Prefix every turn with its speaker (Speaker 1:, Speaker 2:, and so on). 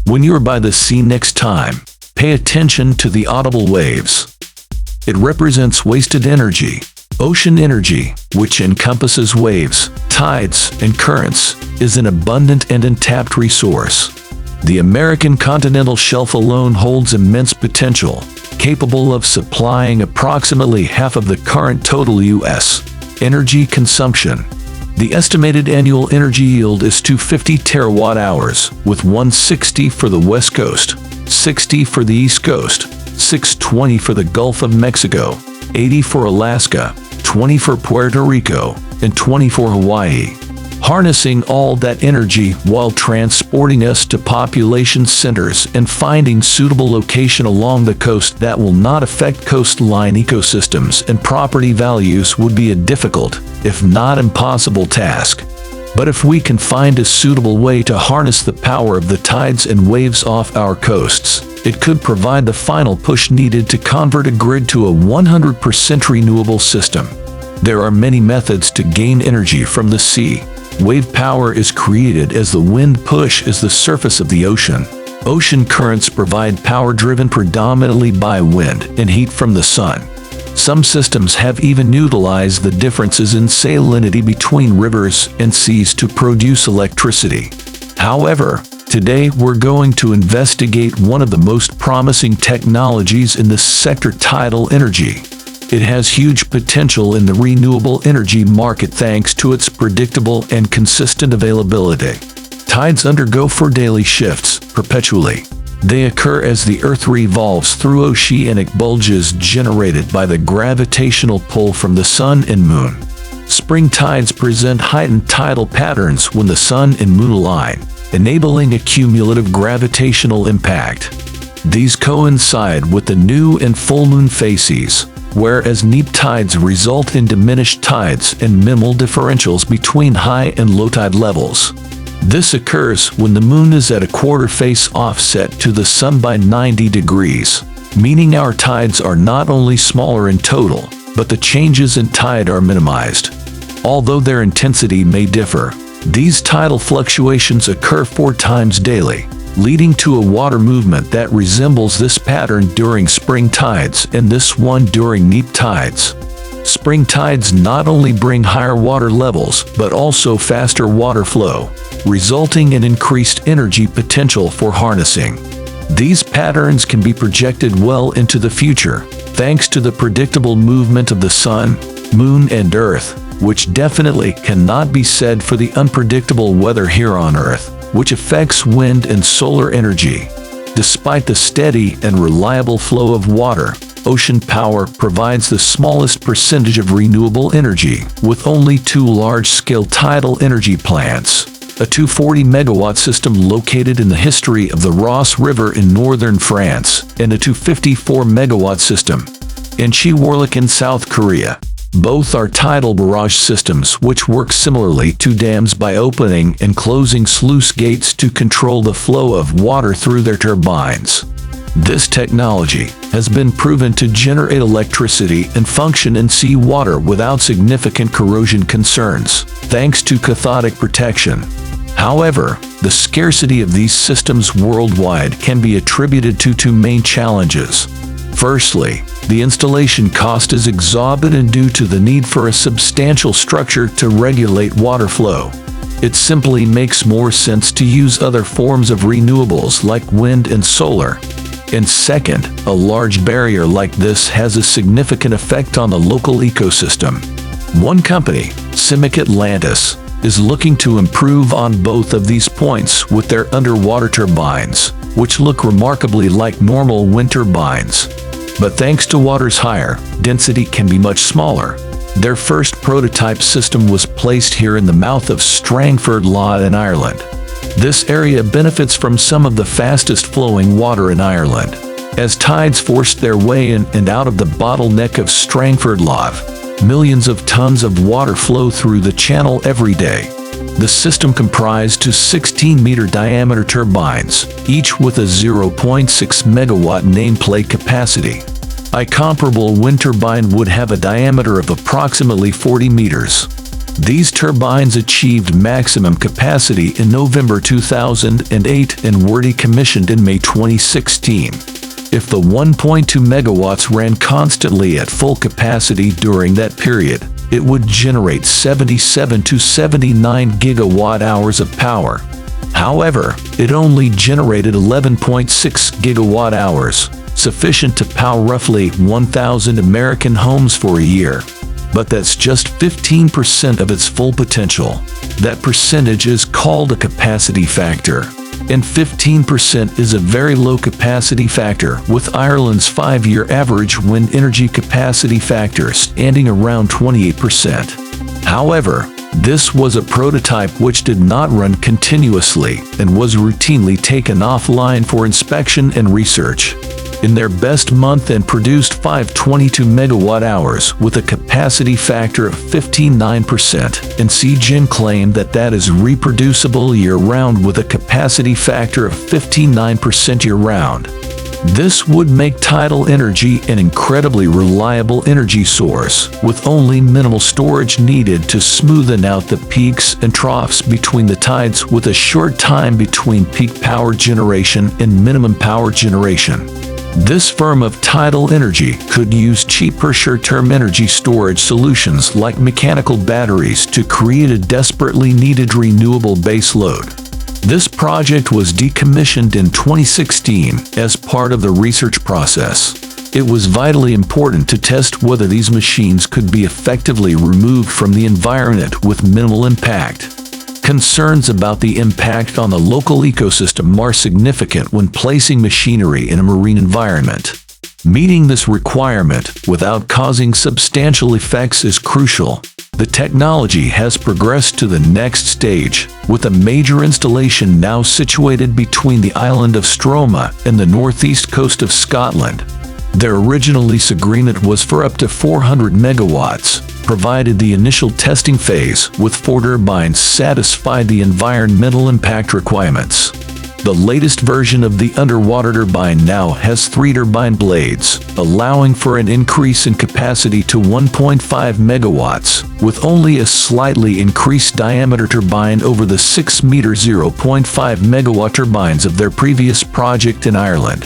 Speaker 1: When you're by the sea next time, pay attention to the audible waves. It represents wasted energy. Ocean energy, which encompasses waves, tides, and currents, is an abundant and untapped resource. The American continental shelf alone holds immense potential, capable of supplying approximately half of the current total U.S. energy consumption. The estimated annual energy yield is 250 terawatt-hours, with 160 for the West Coast, 60 for the East Coast, 620 for the Gulf of Mexico, 80 for Alaska, 20 for Puerto Rico, and 20 for Hawaii. Harnessing all that energy while transporting us to population centers and finding suitable location along the coast that will not affect coastline ecosystems and property values would be a difficult, if not impossible task. But if we can find a suitable way to harness the power of the tides and waves off our coasts, it could provide the final push needed to convert a grid to a 100% renewable system. There are many methods to gain energy from the sea. Wave power is created as the wind pushes the surface of the ocean. Ocean currents provide power driven predominantly by wind and heat from the sun. Some systems have even utilized the differences in salinity between rivers and seas to produce electricity. However, today we're going to investigate one of the most promising technologies in this sector: tidal energy. It has huge potential in the renewable energy market thanks to its predictable and consistent availability. Tides undergo four daily shifts, perpetually. They occur as the Earth revolves through oceanic bulges generated by the gravitational pull from the Sun and Moon. Spring tides present heightened tidal patterns when the Sun and Moon align, enabling a cumulative gravitational impact. These coincide with the new and full moon phases, whereas neap tides result in diminished tides and minimal differentials between high and low tide levels. This occurs when the moon is at a quarter face offset to the sun by 90 degrees, meaning our tides are not only smaller in total, but the changes in tide are minimized. Although their intensity may differ, these tidal fluctuations occur 4 times daily, leading to a water movement that resembles this pattern during spring tides and this one during neap tides. Spring tides not only bring higher water levels, but also faster water flow, resulting in increased energy potential for harnessing. These patterns can be projected well into the future, thanks to the predictable movement of the sun, moon, and earth, which definitely cannot be said for the unpredictable weather here on Earth, which affects wind and solar energy. Despite the steady and reliable flow of water, ocean power provides the smallest percentage of renewable energy, with only 2 large-scale tidal energy plants: a 240-megawatt system located in the history of the Ross River in northern France, and a 254-megawatt system in Cheworlik in South Korea. Both are tidal barrage systems which work similarly to dams by opening and closing sluice gates to control the flow of water through their turbines. This technology has been proven to generate electricity and function in seawater without significant corrosion concerns, thanks to cathodic protection. However, the scarcity of these systems worldwide can be attributed to 2 main challenges. Firstly, the installation cost is exorbitant due to the need for a substantial structure to regulate water flow. It simply makes more sense to use other forms of renewables like wind and solar. And second, a large barrier like this has a significant effect on the local ecosystem. One company, Simic Atlantis, is looking to improve on both of these points with their underwater turbines, which look remarkably like normal wind turbines. But thanks to water's higher density can be much smaller. Their first prototype system was placed here in the mouth of Strangford Lough in Ireland. This area benefits from some of the fastest flowing water in Ireland. As tides forced their way in and out of the bottleneck of Strangford Lough, millions of tons of water flow through the channel every day. The system comprised 2 16-meter diameter turbines, each with a 0.6 megawatt nameplate capacity. A comparable wind turbine would have a diameter of approximately 40 meters. These turbines achieved maximum capacity in November 2008 and were decommissioned in May 2016. If the 1.2 megawatts ran constantly at full capacity during that period, it would generate 77 to 79 gigawatt hours of power. However, it only generated 11.6 gigawatt hours, sufficient to power roughly 1,000 American homes for a year. But that's just 15% of its full potential. That percentage is called a capacity factor. And 15% is a very low capacity factor, with Ireland's 5-year average wind energy capacity factor standing around 28%. However, this was a prototype which did not run continuously and was routinely taken offline for inspection and research. In their best month and produced 522 megawatt hours with a capacity factor of 59%, and CGen claimed that that is reproducible year-round with a capacity factor of 59% year-round. This would make Tidal Energy an incredibly reliable energy source, with only minimal storage needed to smoothen out the peaks and troughs between the tides, with a short time between peak power generation and minimum power generation. This firm of Tidal Energy could use cheaper short-term energy storage solutions like mechanical batteries to create a desperately needed renewable base load. This project was decommissioned in 2016 as part of the research process. It was vitally important to test whether these machines could be effectively removed from the environment with minimal impact. Concerns about the impact on the local ecosystem are significant when placing machinery in a marine environment. Meeting this requirement without causing substantial effects is crucial. The technology has progressed to the next stage, with a major installation now situated between the island of Stroma and the northeast coast of Scotland. Their original lease agreement was for up to 400 megawatts, provided the initial testing phase with 4 turbines satisfied the environmental impact requirements. The latest version of the underwater turbine now has 3 turbine blades, allowing for an increase in capacity to 1.5 megawatts, with only a slightly increased diameter turbine over the 6-meter 0.5 megawatt turbines of their previous project in Ireland.